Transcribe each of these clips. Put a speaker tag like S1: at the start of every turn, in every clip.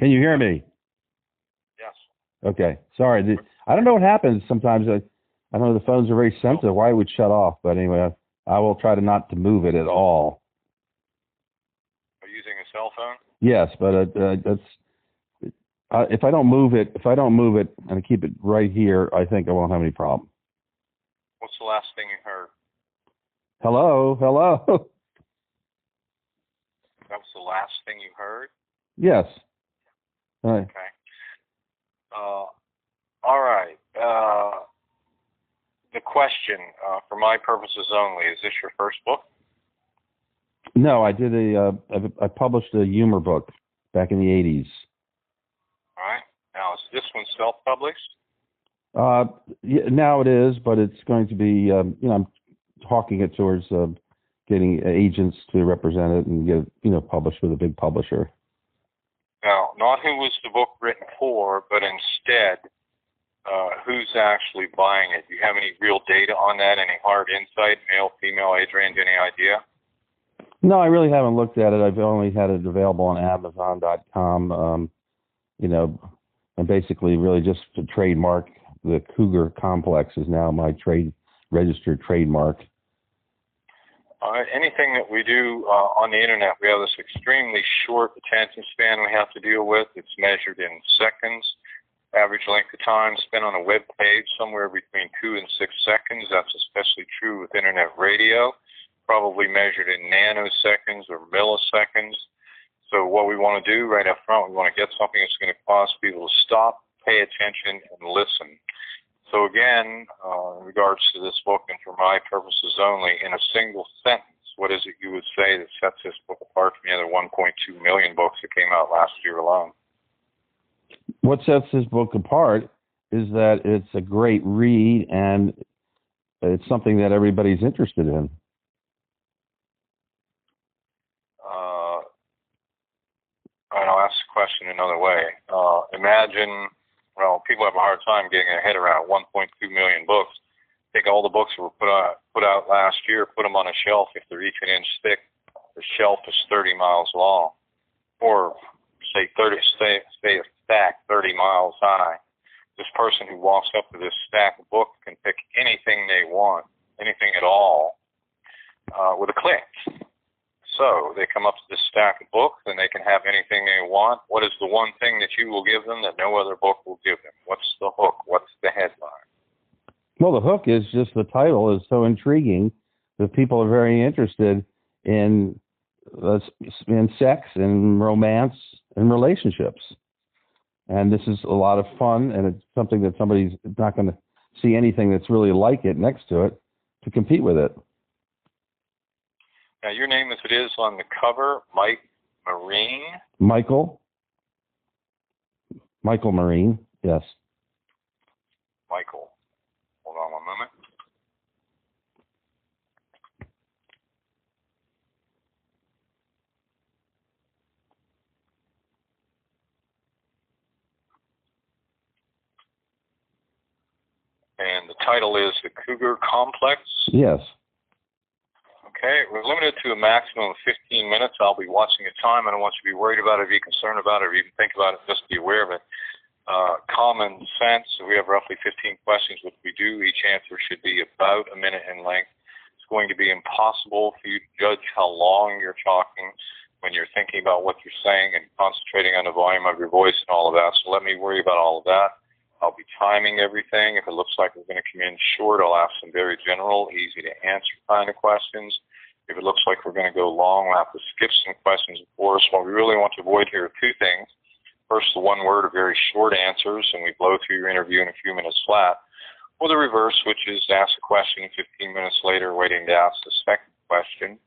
S1: Can you hear me?
S2: Yes.
S1: Okay. Sorry. I don't know what happens sometimes. I know the phones are very sensitive. Why it would shut off? But anyway, I will try not to move it at all.
S2: Are you using a cell phone?
S1: Yes, but that's if I don't move it, and I keep it right here, I think I won't have any problem.
S2: What's the last thing you heard?
S1: Hello.
S2: That was the last thing you heard?
S1: Yes. All right.
S2: Okay. All right. The question, for my purposes only, is this your first book?
S1: No, I did I published a humor book back in the 80s.
S2: All right. Now, is this one self-published?
S1: Yeah, now it is, but it's going to be, I'm talking it towards getting agents to represent it and get it, published with a big publisher.
S2: Now, not who was the book written for, but instead, who's actually buying it? Do you have any real data on that? Any hard insight, male, female, age range, any idea?
S1: No, I really haven't looked at it. I've only had it available on Amazon.com, and basically really just to trademark the Cougar complex is now my registered trademark.
S2: Anything that we do on the internet, we have this extremely short attention span we have to deal with. It's measured in seconds. Average length of time spent on a web page, somewhere between 2 and 6 seconds. That's especially true with internet radio, probably measured in nanoseconds or milliseconds. So what we want to do right up front, we want to get something that's going to cause people to stop, pay attention, and listen. So again, in regards to this book, and for my purposes only, in a single sentence, what is it you would say that sets this book apart from the other 1.2 million books that came out last year alone?
S1: What sets this book apart is that it's a great read and it's something that everybody's interested in.
S2: And I'll ask the question another way. Imagine, people have a hard time getting their head around 1.2 million books. Take all the books that were put out last year, put them on a shelf. If they're each an inch thick, the shelf is 30 miles long, or say a stack 30 miles high. This person who walks up to this stack of books can pick anything they want, anything at all, with a click. So they come up to this stack of books and they can have anything they want. What is the one thing that you will give them that no other book will give them? What's the hook? What's the headline?
S1: Well, the hook is just the title is so intriguing that people are very interested in sex and romance and relationships. And this is a lot of fun, and it's something that somebody's not going to see anything that's really like it next to it to compete with it.
S2: Now, your name as it is on the cover, Mike Marine?
S1: Michael Marine, yes.
S2: Michael. Hold on one moment. And the title is The Cougar Complex?
S1: Yes.
S2: Okay, we're limited to a maximum of 15 minutes. I'll be watching your time. I don't want you to be worried about it, or be concerned about it, or even think about it. Just be aware of it. Common sense. So we have roughly 15 questions, which we do. Each answer should be about a minute in length. It's going to be impossible for you to judge how long you're talking when you're thinking about what you're saying and concentrating on the volume of your voice and all of that. So let me worry about all of that. I'll be timing everything. If it looks like we're going to come in short, I'll ask some very general, easy to answer kind of questions. If it looks like we're going to go long, we'll have to skip some questions, of course. What we really want to avoid here are two things. First, the one word or very short answers, and we blow through your interview in a few minutes flat. Or the reverse, which is ask a question 15 minutes later, waiting to ask the second question.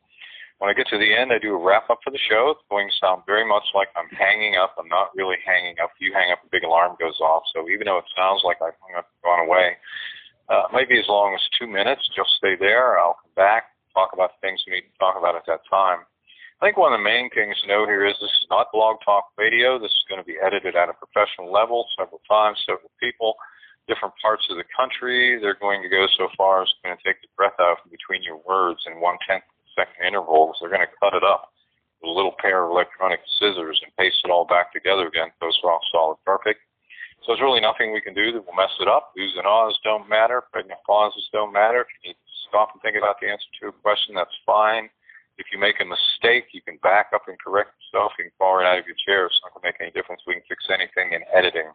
S2: When I get to the end, I do a wrap-up for the show. It's going to sound very much like I'm hanging up. I'm not really hanging up. If you hang up, a big alarm goes off. So even though it sounds like I've hung up and gone away, it might be as long as 2 minutes. Just stay there. I'll come back, talk about the things we need to talk about at that time. I think one of the main things to know here is this is not blog talk radio. This is going to be edited at a professional level several times, several people, different parts of the country. They're going to go so far as going to take the breath out from between your words in 1/10 second intervals. They're going to cut it up with a little pair of electronic scissors and paste it all back together. together again. Those rock solid, perfect. So there's really nothing we can do that will mess it up. Oohs and ahs don't matter. Pregnant pauses don't matter. If you need to stop and think about the answer to a question, that's fine. If you make a mistake, you can back up and correct yourself. You can fall right out of your chair. It's not going to make any difference. We can fix anything in editing.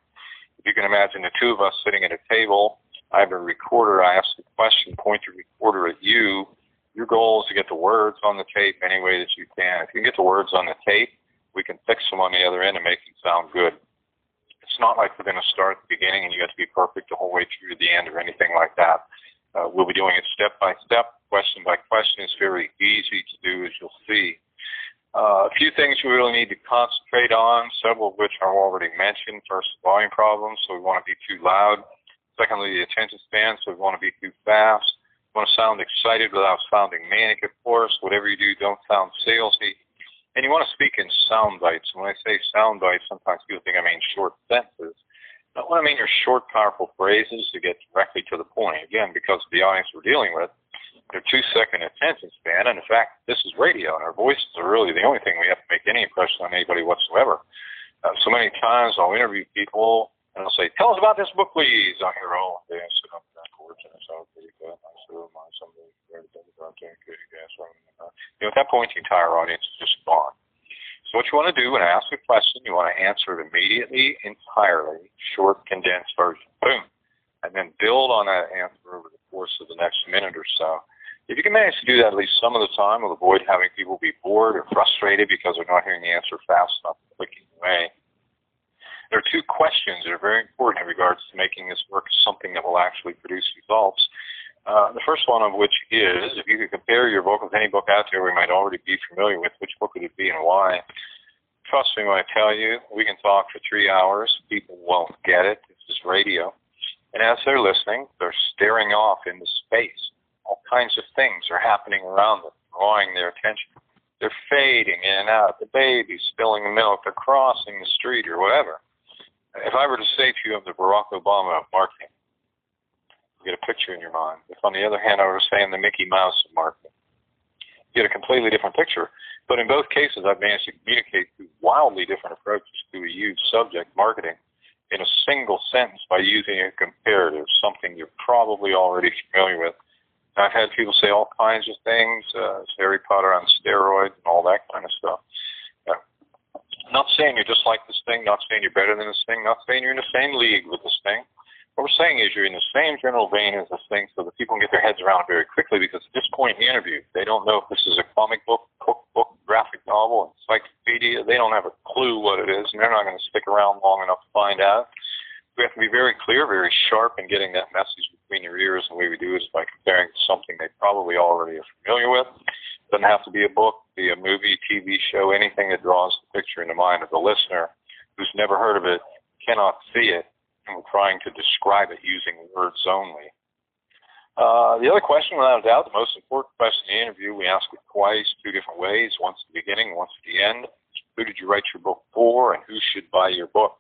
S2: If you can imagine the two of us sitting at a table, I have a recorder. I ask the question, point the recorder at you. Your goal is to get the words on the tape any way that you can. If you can get the words on the tape, we can fix them on the other end and make them sound good. It's not like we're going to start at the beginning and you have to be perfect the whole way through to the end or anything like that. We'll be doing it step by step, question by question. It's very easy to do, as you'll see. A few things we really need to concentrate on, several of which are already mentioned. First, volume problems, so we want to be too loud. Secondly, the attention span, so we want to be too fast. We want to sound excited without sounding manic, of course. Whatever you do, don't sound salesy. And you want to speak in sound bites. When I say sound bites, sometimes people think I mean short sentences. But what I mean are short, powerful phrases to get directly to the point. Again, because of the audience we're dealing with, they're 2-second attention span. And in fact, this is radio, and our voices are really the only thing we have to make any impression on anybody whatsoever. So many times I'll interview people, and I'll say, tell us about this book, please. I hear, oh, they sit up backwards, and it's all pretty good. I said, oh, my, somebody read it about that, good, yes. At that point, the entire audience is just gone. So what you want to do when I ask a question, you want to answer it immediately, entirely, short, condensed version. Boom. And then build on that answer over the course of the next minute or so. If you can manage to do that at least some of the time, we'll avoid having people be bored or frustrated because they're not hearing the answer fast enough, clicking away. There are two questions that are very important in regards to making this work something that will actually produce results. The first one of which is, if you could compare your book with any book out there we might already be familiar with, which book would it be and why? Trust me when I tell you, we can talk for 3 hours. People won't get it. This is radio. And as they're listening, they're staring off into space. All kinds of things are happening around them, drawing their attention. They're fading in and out. The baby's spilling the milk. They're crossing the street or whatever. If I were to say to you of the Barack Obama of marketing, you get a picture in your mind. If, on the other hand, I were saying the Mickey Mouse of marketing, you get a completely different picture. But in both cases, I've managed to communicate through wildly different approaches to a huge subject, marketing, in a single sentence by using a comparative, something you're probably already familiar with. And I've had people say all kinds of things, Harry Potter on steroids and all that kind of stuff. Not saying you're just like this thing, not saying you're better than this thing, not saying you're in the same league with this thing. What we're saying is you're in the same general vein as this thing so that people can get their heads around it very quickly, because at this point in the interview, they don't know if this is a comic book, cookbook, graphic novel, encyclopedia. They don't have a clue what it is, and they're not going to stick around long enough to find out. We have to be very clear, very sharp in getting that message between your ears, and the way we do it is by comparing it to something they probably already are familiar with. It doesn't have to be a book, be a movie, TV show, anything that draws the picture in the mind of the listener who's never heard of it, cannot see it, and we're trying to describe it using words only. The other question, without a doubt, the most important question in the interview, we ask it twice, 2 different ways, once at the beginning, once at the end. Who did you write your book for, and who should buy your book?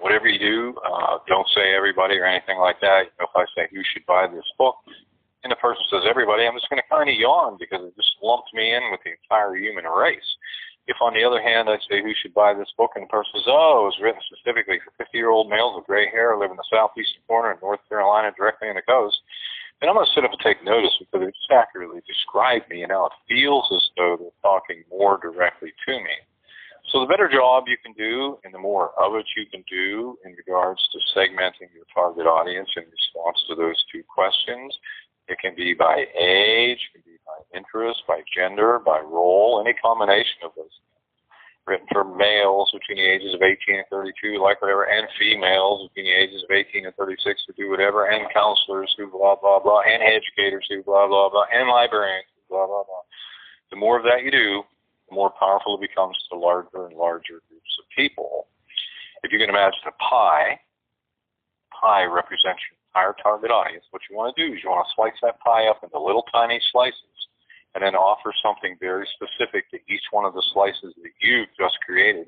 S2: Whatever you do, don't say everybody or anything like that. If I say who should buy this book, and the person says everybody, I'm just going to kind of yawn because it just lumped me in with the entire human race. If, on the other hand, I say who should buy this book, and the person says, oh, it was written specifically for 50-year-old males with gray hair who live in the southeastern corner of North Carolina directly on the coast, then I'm going to sit up and take notice because it just accurately described me and how it feels as though they're talking more directly to me. So the better job you can do and the more of it you can do in regards to segmenting your target audience in response to those 2 questions, it can be by age, it can be by interest, by gender, by role, any combination of those things. Written for males between the ages of 18 and 32, like whatever, and females between the ages of 18 and 36 to do whatever, and counselors who blah, blah, blah, and educators who blah, blah, blah, and librarians who blah, blah, blah. The more of that you do, the more powerful it becomes to larger and larger groups of people. If you can imagine a pie represents your entire target audience. What you want to do is you want to slice that pie up into little tiny slices and then offer something very specific to each one of the slices that you've just created.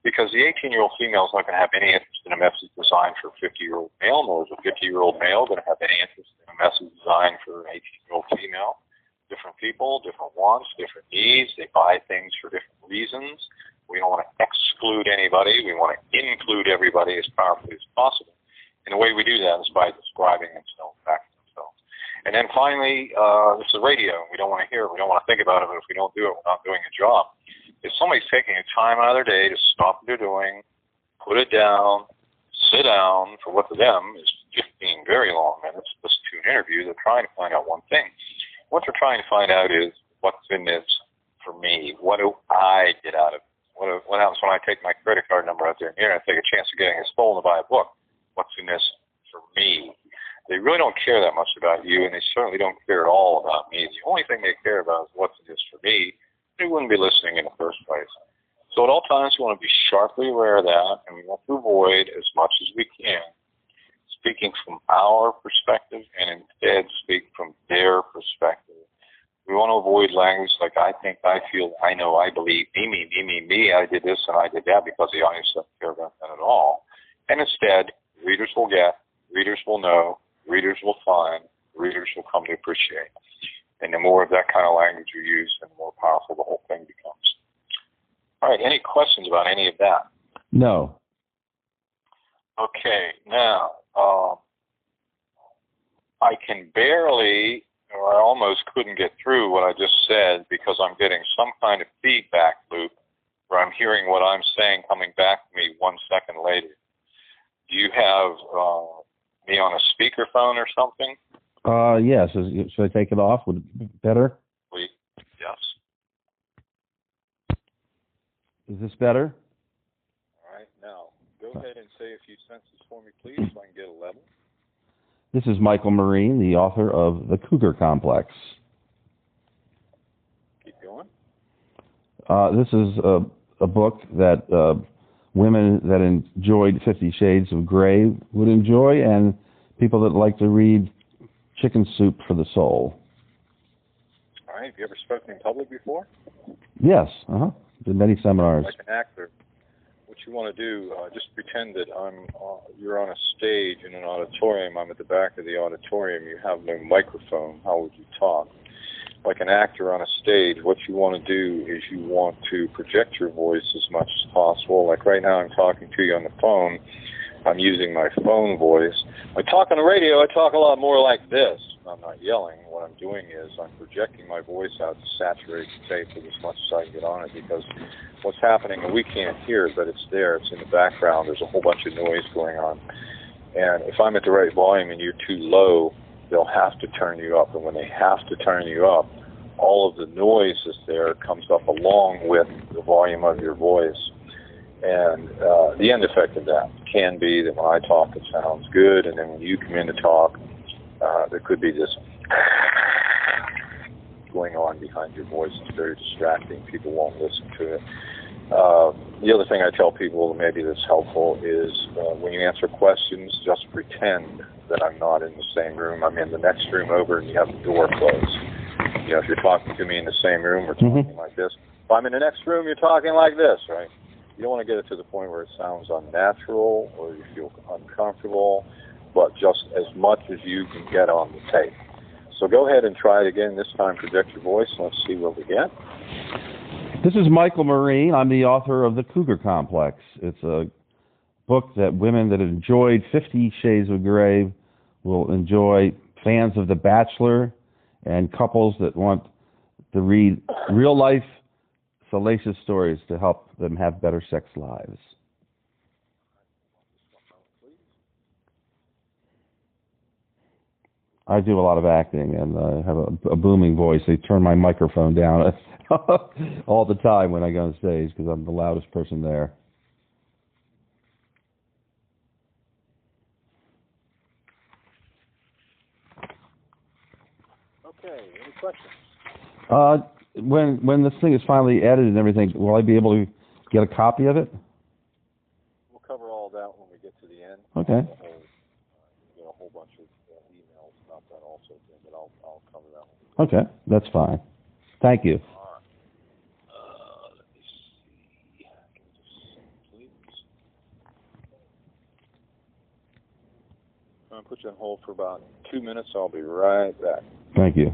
S2: Because the 18-year-old female is not going to have any interest in a message designed for a 50-year-old male, nor is a 50-year-old male going to have any interest in a message designed for an 18-year-old female. Different people, different wants, different needs. They buy things for different reasons. We don't want to exclude anybody. We want to include everybody as powerfully as possible. And the way we do that is by describing themselves back to themselves. And then finally, this is radio. We don't want to hear it. We don't want to think about it. But if we don't do it, we're not doing a job. If somebody's taking a time out of their day to stop what they're doing, put it down, sit down for what to them is 15 very long minutes, listen to an interview, they're trying to find out one thing. What they're trying to find out is what's in this for me. What do I get out of it? What happens when I take my credit card number out there and I take a chance of getting it stolen to buy a book? What's in this for me? They really don't care that much about you, and they certainly don't care at all about me. The only thing they care about is what's in this for me. They wouldn't be listening in the first place. So at all times, we want to be sharply aware of that, and we want to avoid as much as we can speaking from our perspective and instead speak from their perspective. We want to avoid language like I think, I feel, I know, I believe, me, I did this and I did that, because the audience doesn't care about that at all. And instead, readers will get, readers will know, readers will find, readers will come to appreciate. And the more of that kind of language you use, the more powerful the whole thing becomes. All right, any questions about any of that?
S1: No.
S2: Okay, now, I can barely, or I almost couldn't get through what I just said because I'm getting some kind of feedback loop where I'm hearing what I'm saying coming back to me 1 second later. Do you have me on a speakerphone or something?
S1: Yes. Should I take it off? Would it be better?
S2: Please. Yes.
S1: Is this better?
S2: All right. Now, go ahead and say a few sentences for me, please, so I can get a level.
S1: This is Michael Marine, the author of The Cougar Complex.
S2: Keep going.
S1: This is a book that women that enjoyed 50 Shades of Grey would enjoy, and people that like to read Chicken Soup for the Soul.
S2: All right. Have you ever spoken in public before?
S1: Yes. Did many seminars.
S2: Like an actor. What you want to do, just pretend that you're on a stage in an auditorium. I'm at the back of the auditorium. You have no microphone. How would you talk? Like an actor on a stage, what you want to do is you want to project your voice as much as possible. Like right now I'm talking to you on the phone. I'm using my phone voice. When I talk on the radio, I talk a lot more like this. I'm not yelling. What I'm doing is I'm projecting my voice out to saturate the tape with as much as I can get on it, because what's happening, and we can't hear it, but it's there. It's in the background. There's a whole bunch of noise going on. And if I'm at the right volume and you're too low, they'll have to turn you up. And when they have to turn you up, all of the noise that's there comes up along with the volume of your voice. And the end effect of that can be that when I talk, it sounds good, and then when you come in to talk, there could be this going on behind your voice. It's very distracting. People won't listen to it. The other thing I tell people, maybe that's helpful, is when you answer questions, just pretend that I'm not in the same room. I'm in the next room over, and you have the door closed. You know, if you're talking to me in the same room, we're talking like this. If I'm in the next room, you're talking like this, right? You don't want to get it to the point where it sounds unnatural or you feel uncomfortable, but just as much as you can get on the tape. So go ahead and try it again. This time project your voice. Let's see what we get.
S1: This is Michael Marine. I'm the author of The Cougar Complex. It's a book that women that enjoyed 50 Shades of Grey will enjoy, fans of The Bachelor, and couples that want to read real-life, salacious stories to help them have better sex lives. I do a lot of acting, and I have a booming voice. They turn my microphone down all the time when I go on stage because I'm the loudest person there.
S2: Okay, any questions?
S1: When this thing is finally edited and everything, will I be able to get a copy of it?
S2: We'll cover all that when we get to the end.
S1: Okay.
S2: A whole bunch of emails about that also, but I'll cover that one.
S1: Okay, that's fine. Thank you.
S2: All right. Let me see. Please. I'm going to put you on hold for about 2 minutes. I'll be right back.
S1: Thank you.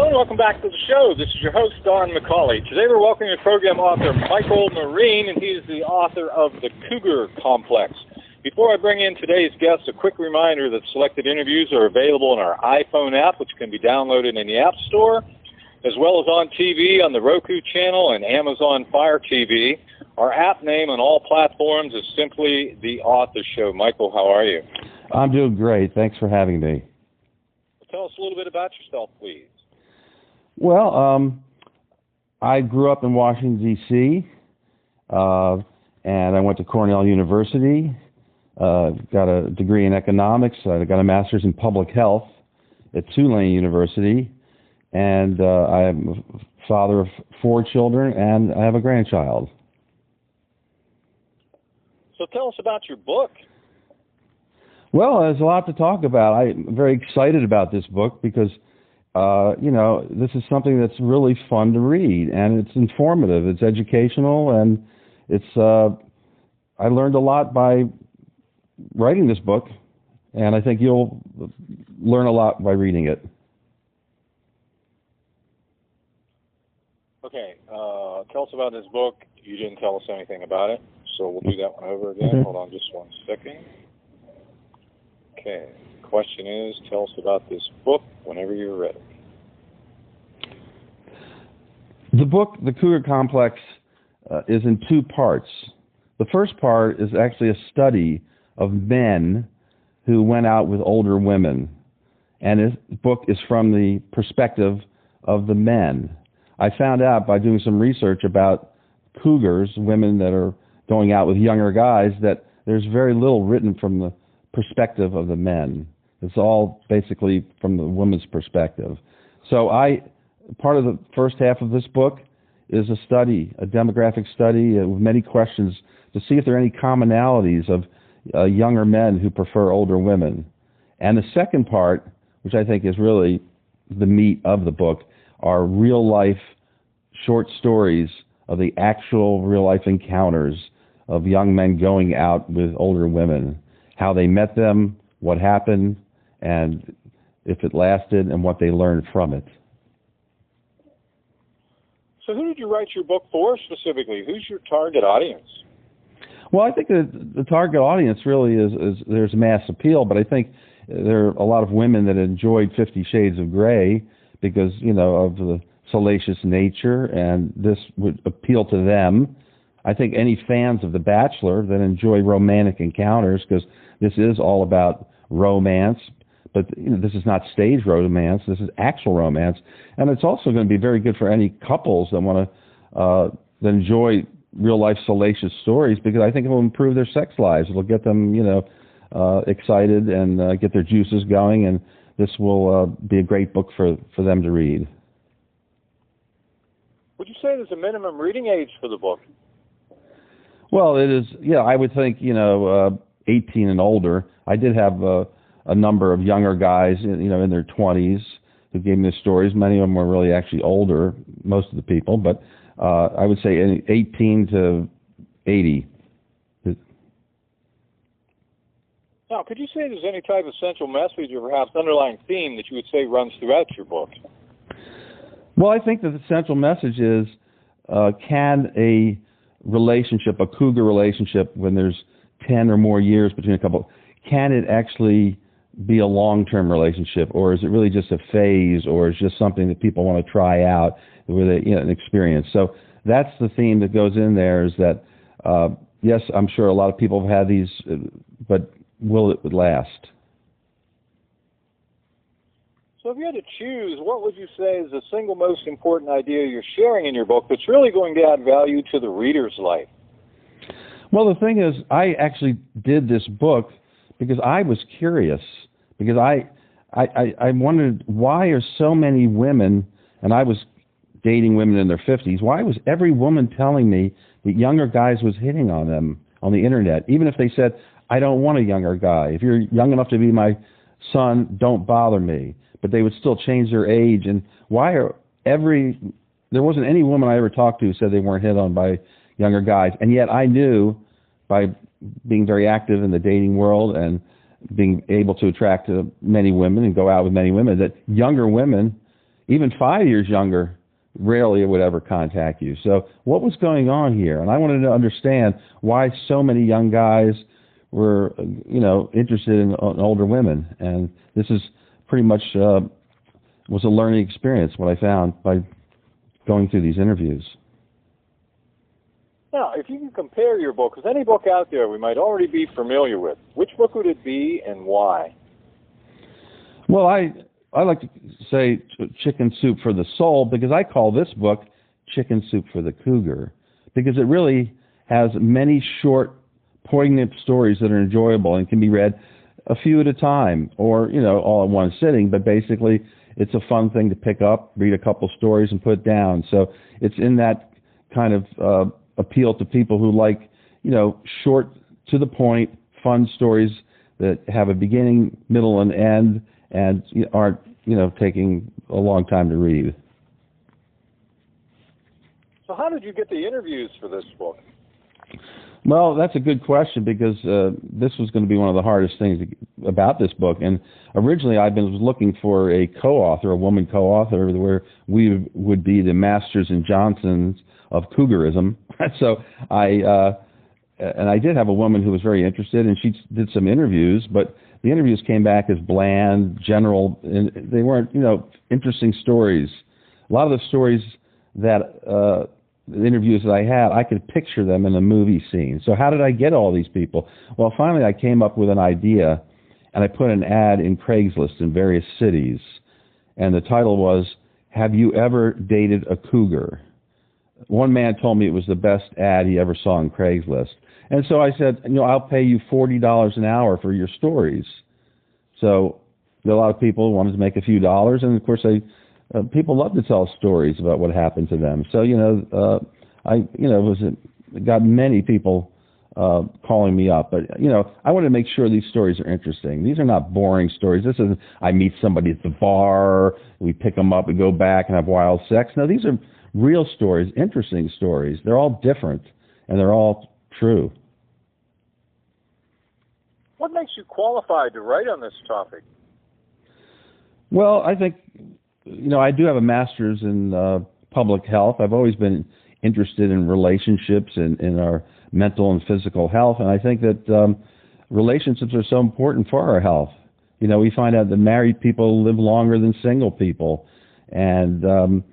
S2: and welcome back to the show. This is your host, Don McCauley. Today we're welcoming program author Michael Marine, and he is the author of The Cougar Complex. Before I bring in today's guest, a quick reminder that selected interviews are available in our iPhone app, which can be downloaded in the App Store, as well as on TV on the Roku channel and Amazon Fire TV. Our app name on all platforms is simply The Author Show. Michael, how are you?
S1: I'm doing great. Thanks for having me.
S2: Tell us a little bit about yourself, please.
S1: Well, I grew up in Washington, D.C., and I went to Cornell University, got a degree in economics, I got a master's in public health at Tulane University, and I'm a father of 4 children, and I have a grandchild.
S2: So tell us about your book.
S1: Well, there's a lot to talk about. I'm very excited about this book because, this is something that's really fun to read, and it's informative, it's educational, and I learned a lot by writing this book, and I think you'll learn a lot by reading it.
S2: Okay, tell us about this book. You didn't tell us anything about it, so we'll do that one over again.
S1: Okay.
S2: Hold on just one second. Okay, the question is, tell us about this book whenever you're ready.
S1: The book, The Cougar Complex, is in 2 parts. The first part is actually a study of men who went out with older women. And this book is from the perspective of the men. I found out by doing some research about cougars, women that are going out with younger guys, that there's very little written from the perspective of the men. It's all basically from the woman's perspective. So part of the first half of this book is a study, a demographic study with many questions to see if there are any commonalities of younger men who prefer older women. And the second part, which I think is really the meat of the book, are real-life short stories of the actual real-life encounters of young men going out with older women, how they met them, what happened, and if it lasted, and what they learned from it.
S2: So who did you write your book for specifically? Who's your target audience?
S1: Well, I think the target audience really is there's mass appeal, but I think there are a lot of women that enjoyed 50 Shades of Grey because, of the salacious nature, and this would appeal to them. I think any fans of The Bachelor that enjoy romantic encounters, because this is all about romance, but this is not stage romance, this is actual romance, and it's also going to be very good for any couples that want to that enjoy real-life salacious stories, because I think it will improve their sex lives. It'll get them, excited and get their juices going, and this will be a great book for them to read.
S2: Would you say there's a minimum reading age for the book?
S1: Well, it is, I would think, 18 and older. I did have a number of younger guys, in their 20s who gave me the stories. Many of them were really actually older, most of the people, but I would say 18 to 80.
S2: Now, could you say there's any type of central message or perhaps underlying theme that you would say runs throughout your book?
S1: Well, I think that the central message is, can a relationship, a cougar relationship, when there's 10 or more years between a couple, can it actually be a long-term relationship, or is it really just a phase, or is it just something that people want to try out with an experience? So that's the theme that goes in there, is that, yes, I'm sure a lot of people have had these, but will it last?
S2: So if you had to choose, what would you say is the single most important idea you're sharing in your book that's really going to add value to the reader's life?
S1: Well, the thing is, I actually did this book because I was curious, because I wondered, why are so many women, and I was dating women in their 50s, why was every woman telling me that younger guys was hitting on them on the internet, even if they said, I don't want a younger guy. If you're young enough to be my son, don't bother me. But they would still change their age. And there wasn't any woman I ever talked to who said they weren't hit on by younger guys. And yet I knew, by being very active in the dating world and being able to attract many women and go out with many women, that younger women even 5 years younger rarely would ever contact you. So what was going on here? And I wanted to understand why so many young guys were, interested in older women. And this is pretty much was a learning experience, what I found by going through these interviews.
S3: Now, if you can compare your book with any book out there we might already be familiar with, which book would it be and why?
S1: Well, I like to say Chicken Soup for the Soul, because I call this book Chicken Soup for the Cougar, because it really has many short, poignant stories that are enjoyable and can be read a few at a time or, all in one sitting. But basically, it's a fun thing to pick up, read a couple stories, and put down. So it's in that kind of appeal to people who like, short, to the point, fun stories that have a beginning, middle, and end, and aren't, taking a long time to read.
S3: So how did you get the interviews for this book?
S1: Well, that's a good question, because this was going to be one of the hardest things about this book. And originally I was looking for a co-author, a woman co-author, where we would be the Masters and Johnsons of Cougarism. So I did have a woman who was very interested, and she did some interviews, but the interviews came back as bland, general, and they weren't, interesting stories. A lot of the stories that the interviews that I had, I could picture them in a movie scene. So how did I get all these people? Well, finally I came up with an idea, and I put an ad in Craigslist in various cities, and the title was, "Have you ever dated a cougar?" One man told me it was the best ad he ever saw on Craigslist. And so I said, I'll pay you $40 an hour for your stories. So a lot of people wanted to make a few dollars, and of course people love to tell stories about what happened to them. So got many people calling me up, but I want to make sure these stories are interesting. These are not boring stories. This isn't I meet somebody at the bar, we pick them up and go back and have wild sex. No, these are real stories, interesting stories. They're all different, and they're all true.
S3: What makes you qualified to write on this topic?
S1: Well, I think, I do have a master's in public health. I've always been interested in relationships and in our mental and physical health, and I think that relationships are so important for our health. We find out that married people live longer than single people, and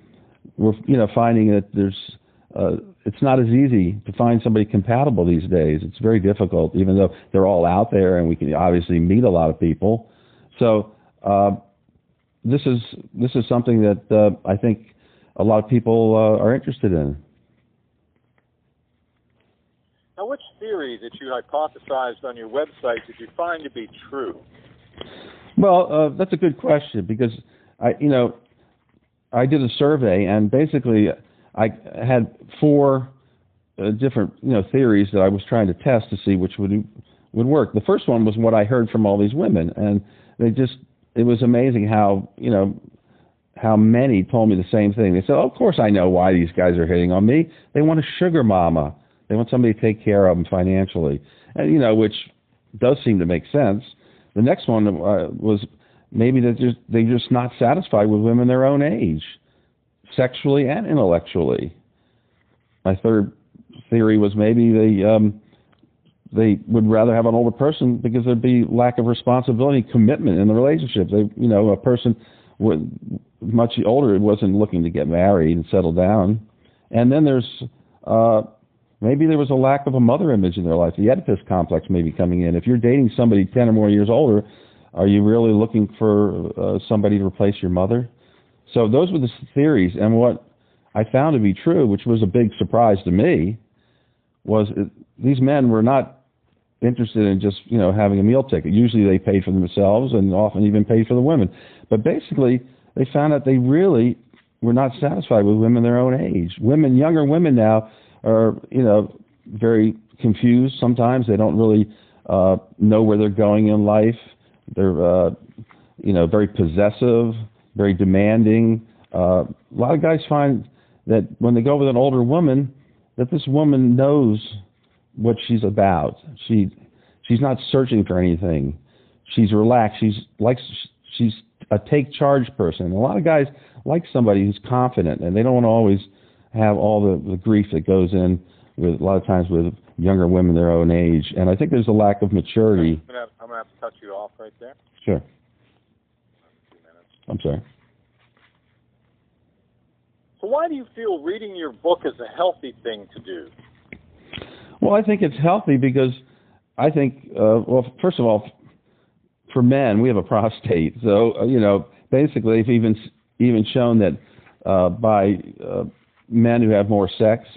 S1: we're finding that it's not as easy to find somebody compatible these days. It's very difficult, even though they're all out there and we can obviously meet a lot of people. So this is something that I think a lot of people are interested in.
S3: Now, which theory that you hypothesized on your website did you find to be true?
S1: Well, that's a good question, because I did a survey, and basically I had 4 different theories that I was trying to test to see which would work. The first one was what I heard from all these women, and it was amazing how many told me the same thing. They said, "Oh, of course I know why these guys are hitting on me. They want a sugar mama. They want somebody to take care of them financially," and which does seem to make sense. The next one was maybe they're just not satisfied with women their own age, sexually and intellectually. My third theory was maybe they would rather have an older person because there'd be lack of responsibility, commitment in the relationship. A person much older wasn't looking to get married and settle down. And then there's maybe there was a lack of a mother image in their life. The Oedipus complex may be coming in. If you're dating somebody 10 or more years older, are you really looking for somebody to replace your mother? So those were the theories. And what I found to be true, which was a big surprise to me, was these men were not interested in just having a meal ticket. Usually they paid for themselves and often even paid for the women. But basically they found out they really were not satisfied with women their own age. Younger women now are very confused sometimes. They don't really know where they're going in life. They're very possessive, very demanding. A lot of guys find that when they go with an older woman, that this woman knows what she's about. She's not searching for anything. She's relaxed. She's a take charge person. A lot of guys like somebody who's confident, and they don't want to always have all the grief that goes in with a lot of times with younger women their own age. And I think there's a lack of maturity.
S3: I'm gonna have to cut you off right there.
S1: Sure. I'm sorry.
S3: So why do you feel reading your book is a healthy thing to do?
S1: Well, I think it's healthy because I think, well, first of all, for men, we have a prostate. So, basically, they've even shown that by men who have more sex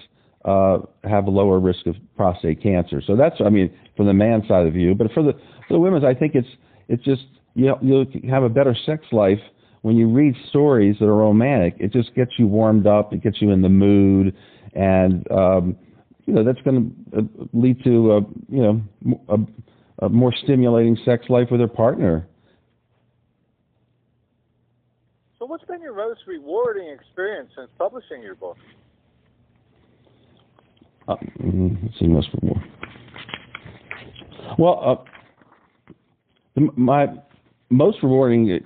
S1: have a lower risk of prostate cancer. So that's, from the man side of the view. But for the women's, I think it's just, you'll have a better sex life when you read stories that are romantic. It just gets you warmed up. It gets you in the mood. And, that's going to lead to, a more stimulating sex life with their partner.
S3: So what's been your most rewarding experience since publishing your book?
S1: Let's see, most rewarding. Well, my most rewarding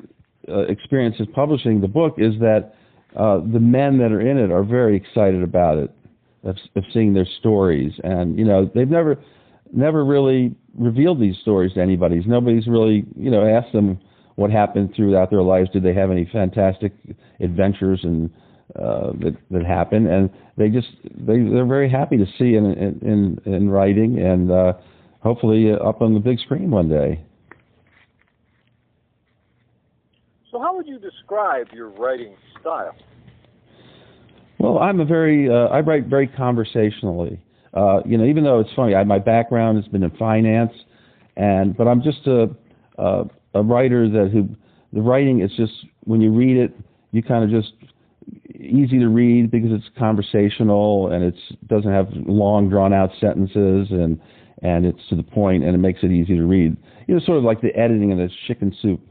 S1: experience in publishing the book is that the men that are in it are very excited about it, of seeing their stories. And, they've never really revealed these stories to anybody. Nobody's really, asked them what happened throughout their lives. Did they have any fantastic adventures and that happened? And they're very happy to see in writing and hopefully up on the big screen one day.
S3: So how would you describe your writing style?
S1: Well, I write very conversationally. Even though it's funny, my background has been in finance, but I'm just a writer the writing is just, when you read it, you kind of just easy to read because it's conversational and it doesn't have long drawn out sentences and it's to the point and it makes it easy to read. Sort of like the editing in the Chicken Soup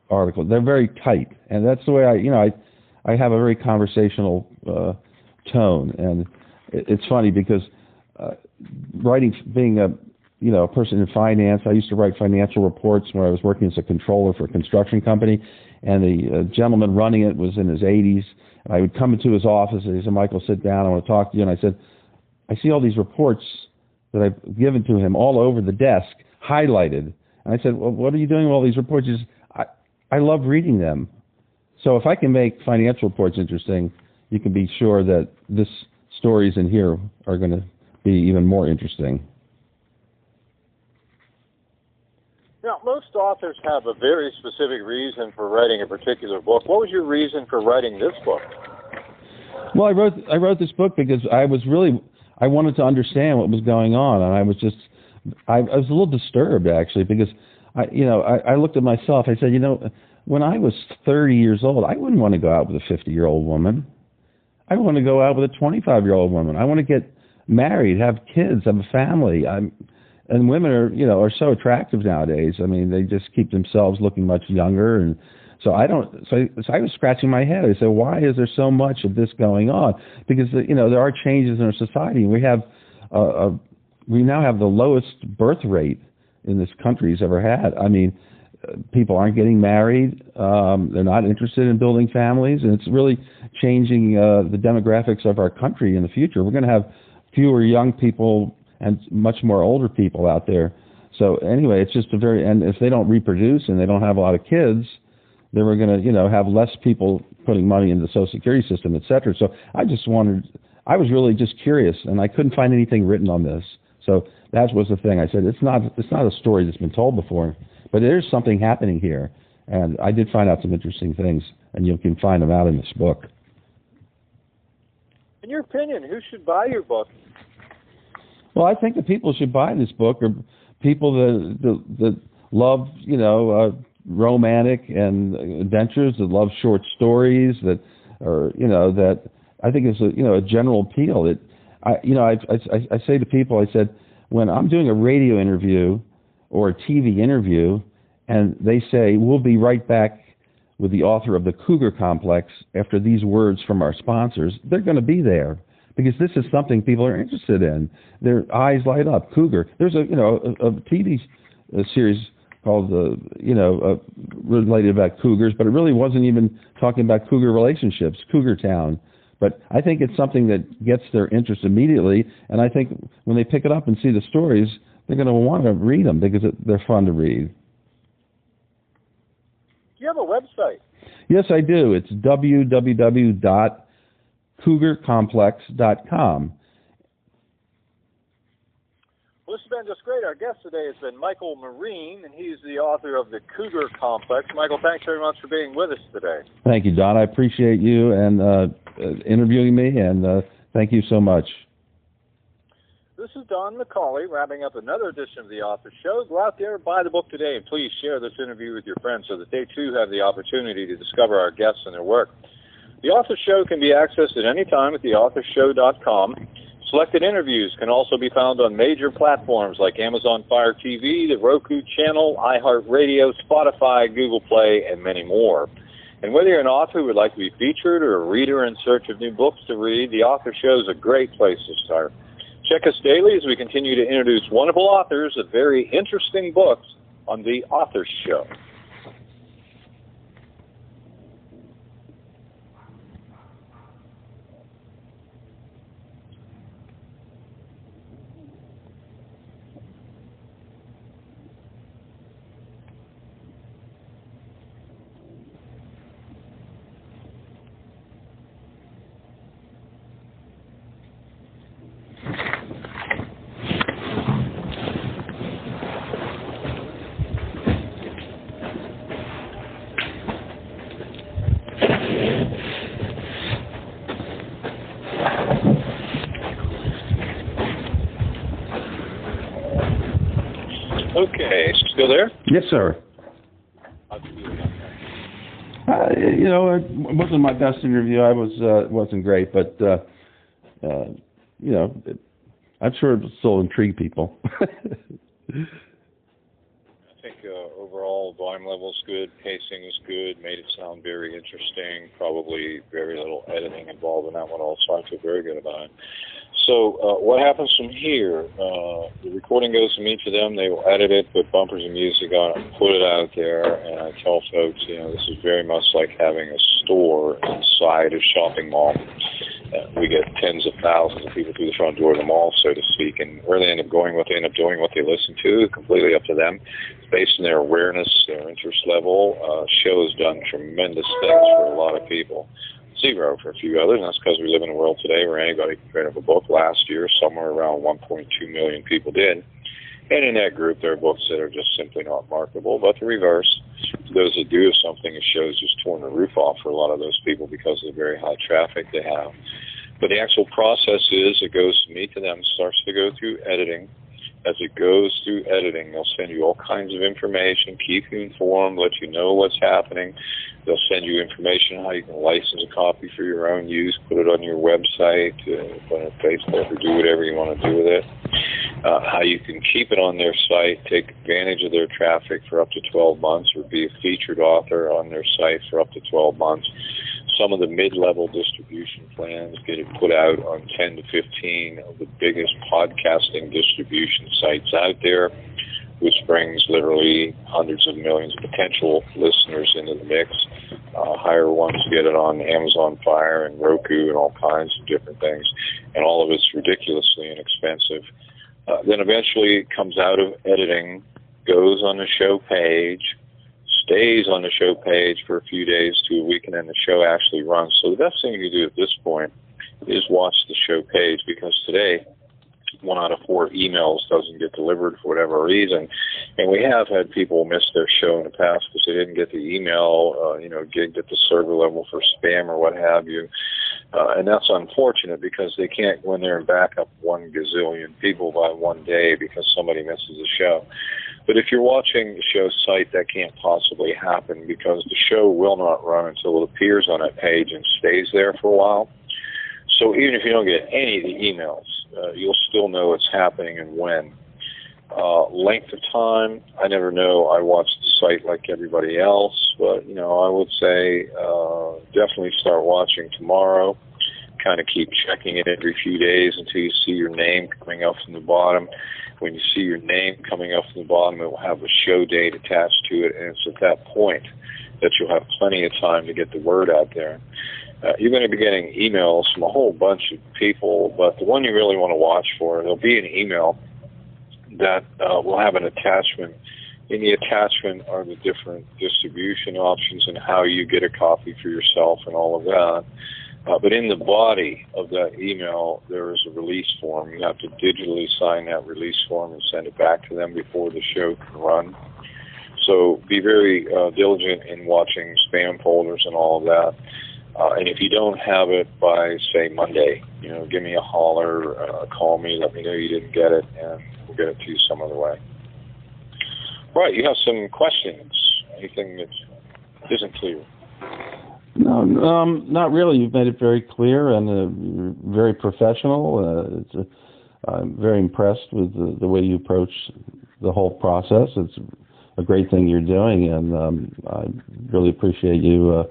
S1: article. They're very tight, and that's the way I have a very conversational tone. And it's funny because writing, being a person in finance, I used to write financial reports when I was working as a controller for a construction company, and the gentleman running it was in his 80s. And I would come into his office and he said, "Michael, sit down, I want to talk to you." And I said, "I see all these reports that I've given to him all over the desk, highlighted." And I said, "Well, what are you doing with all these reports?" He says, I love reading them. So if I can make financial reports interesting, you can be sure that this stories in here are going to be even more interesting.
S3: Now, most authors have a very specific reason for writing a particular book. What was your reason for writing this book?
S1: Well, I wrote this book because I wanted to understand what was going on, and I was a little disturbed actually, because I looked at myself. I said, when I was 30 years old, I wouldn't want to go out with a 50-year-old woman. I want to go out with a 25-year-old woman. I want to get married, have kids, have a family. And women are so attractive nowadays. They just keep themselves looking much younger. And so I was scratching my head. I said, why is there so much of this going on? Because there are changes in our society. We now have the lowest birth rate in this country's ever had. People aren't getting married. They're not interested in building families, and it's really changing the demographics of our country in the future. We're going to have fewer young people and much more older people out there. So anyway, it's just and if they don't reproduce and they don't have a lot of kids, then we're going to, have less people putting money into the Social Security system, et cetera. So I was really just curious, and I couldn't find anything written on this. So that was the thing. I said, it's not a story that's been told before, but there's something happening here. And I did find out some interesting things, and you can find them out in this book.
S3: In your opinion, who should buy your book?
S1: Well, I think the people should buy this book are people that love, romantic and adventures, that love short stories, that are, that I think is a general appeal. I say to people, I said, when I'm doing a radio interview or a TV interview, and they say, we'll be right back with the author of the Cougar Complex after these words from our sponsors, they're going to be there because this is something people are interested in. Their eyes light up. Cougar. There's a TV series called related about cougars, but it really wasn't even talking about cougar relationships, Cougar Town. But I think it's something that gets their interest immediately, and I think when they pick it up and see the stories, they're going to want to read them because they're fun to read.
S3: Do you have a website?
S1: Yes, I do. It's www.cougarcomplex.com.
S3: Well, this has been just great. Our guest today has been Michael Marine, and he's the author of The Cougar Complex. Michael, thanks very much for being with us today.
S1: Thank you, Don. I appreciate you and interviewing me, and thank you so much.
S3: This is Don McCauley wrapping up another edition of the Author Show. Go out there, buy the book today, and please share this interview with your friends so that they too have the opportunity to discover our guests and their work. The Author Show can be accessed at any time at theauthorshow.com. Selected interviews can also be found on major platforms like Amazon Fire TV, the Roku channel, iHeartRadio, Spotify, Google Play, and many more. And whether you're an author who would like to be featured or a reader in search of new books to read, the Author Show is a great place to start. Check us daily as we continue to introduce wonderful authors of very interesting books on the Author Show. Okay, still there?
S1: Yes, sir. It wasn't my best interview. I wasn't great, but I'm sure it still intrigued people.
S2: I think overall volume level is good, pacing is good, made it sound very interesting, probably very little editing involved in that one also. I feel very good about it. So what happens from here? The recording goes from each of them. They will edit it, put bumpers and music on it, put it out there, and I tell folks, this is very much like having a store inside a shopping mall. We get tens of thousands of people through the front door of the mall, so to speak, and where they end up going, what they end up doing, what they listen to, completely up to them. It's based on their awareness, their interest level. Show has done tremendous things for a lot of people. Zero for a few others, and that's because we live in a world today where anybody can create a book. Last year, somewhere around 1.2 million people did. And in that group, there are books that are just simply not marketable. But the reverse, those that do have something, it shows just torn the roof off for a lot of those people because of the very high traffic they have. But the actual process is it goes from me to them, starts to go through editing. As it goes through editing, they'll send you all kinds of information, keep you informed, let you know what's happening. They'll send you information on how you can license a copy for your own use, put it on your website, put it on Facebook, or do whatever you want to do with it. How you can keep it on their site, take advantage of their traffic for up to 12 months, or be a featured author on their site for up to 12 months. Some of the mid-level distribution plans get it put out on 10 to 15 of the biggest podcasting distribution sites out there, which brings literally hundreds of millions of potential listeners into the mix. Higher ones get it on Amazon Fire and Roku and all kinds of different things, and all of it's ridiculously inexpensive. Then eventually it comes out of editing, goes on the show page, stays on the show page for a few days to a week, and then the show actually runs. So the best thing you do at this point is watch the show page, because today 1 out of 4 emails doesn't get delivered for whatever reason. And we have had people miss their show in the past because they didn't get the email, gigged at the server level for spam or what have you. And that's unfortunate because they can't go in there and back up 1 gazillion people by one day because somebody misses a show. But if you're watching the show site, that can't possibly happen because the show will not run until it appears on that page and stays there for a while. So even if you don't get any of the emails, you'll still know what's happening and when. Length of time, I never know. I watch the site like everybody else, but, I would say definitely start watching tomorrow. kind of keep checking it every few days until you see your name coming up from the bottom. When you see your name coming up from the bottom, it will have a show date attached to it, and it's at that point that you'll have plenty of time to get the word out there. You're going to be getting emails from a whole bunch of people, but the one you really want to watch for, there'll be an email that will have an attachment. In the attachment are the different distribution options and how you get a copy for yourself and all of that. But in the body of that email, there is a release form. You have to digitally sign that release form and send it back to them before the show can run. So be very diligent in watching spam folders and all of that. And if you don't have it by, say, Monday, give me a holler, call me, let me know you didn't get it, and we'll get it to you some other way. Right, you have some questions. Anything that isn't clear?
S1: No, not really. You've made it very clear and very professional. I'm very impressed with the way you approach the whole process. It's a great thing you're doing, and I really appreciate you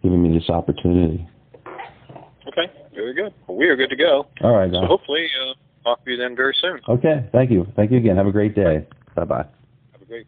S1: giving me this opportunity.
S2: Okay, very good. Well, we are good to go.
S1: All right.
S2: So hopefully talk to you then very soon.
S1: Okay, thank you. Thank you again. Have a great day. Bye-bye.
S2: Have a great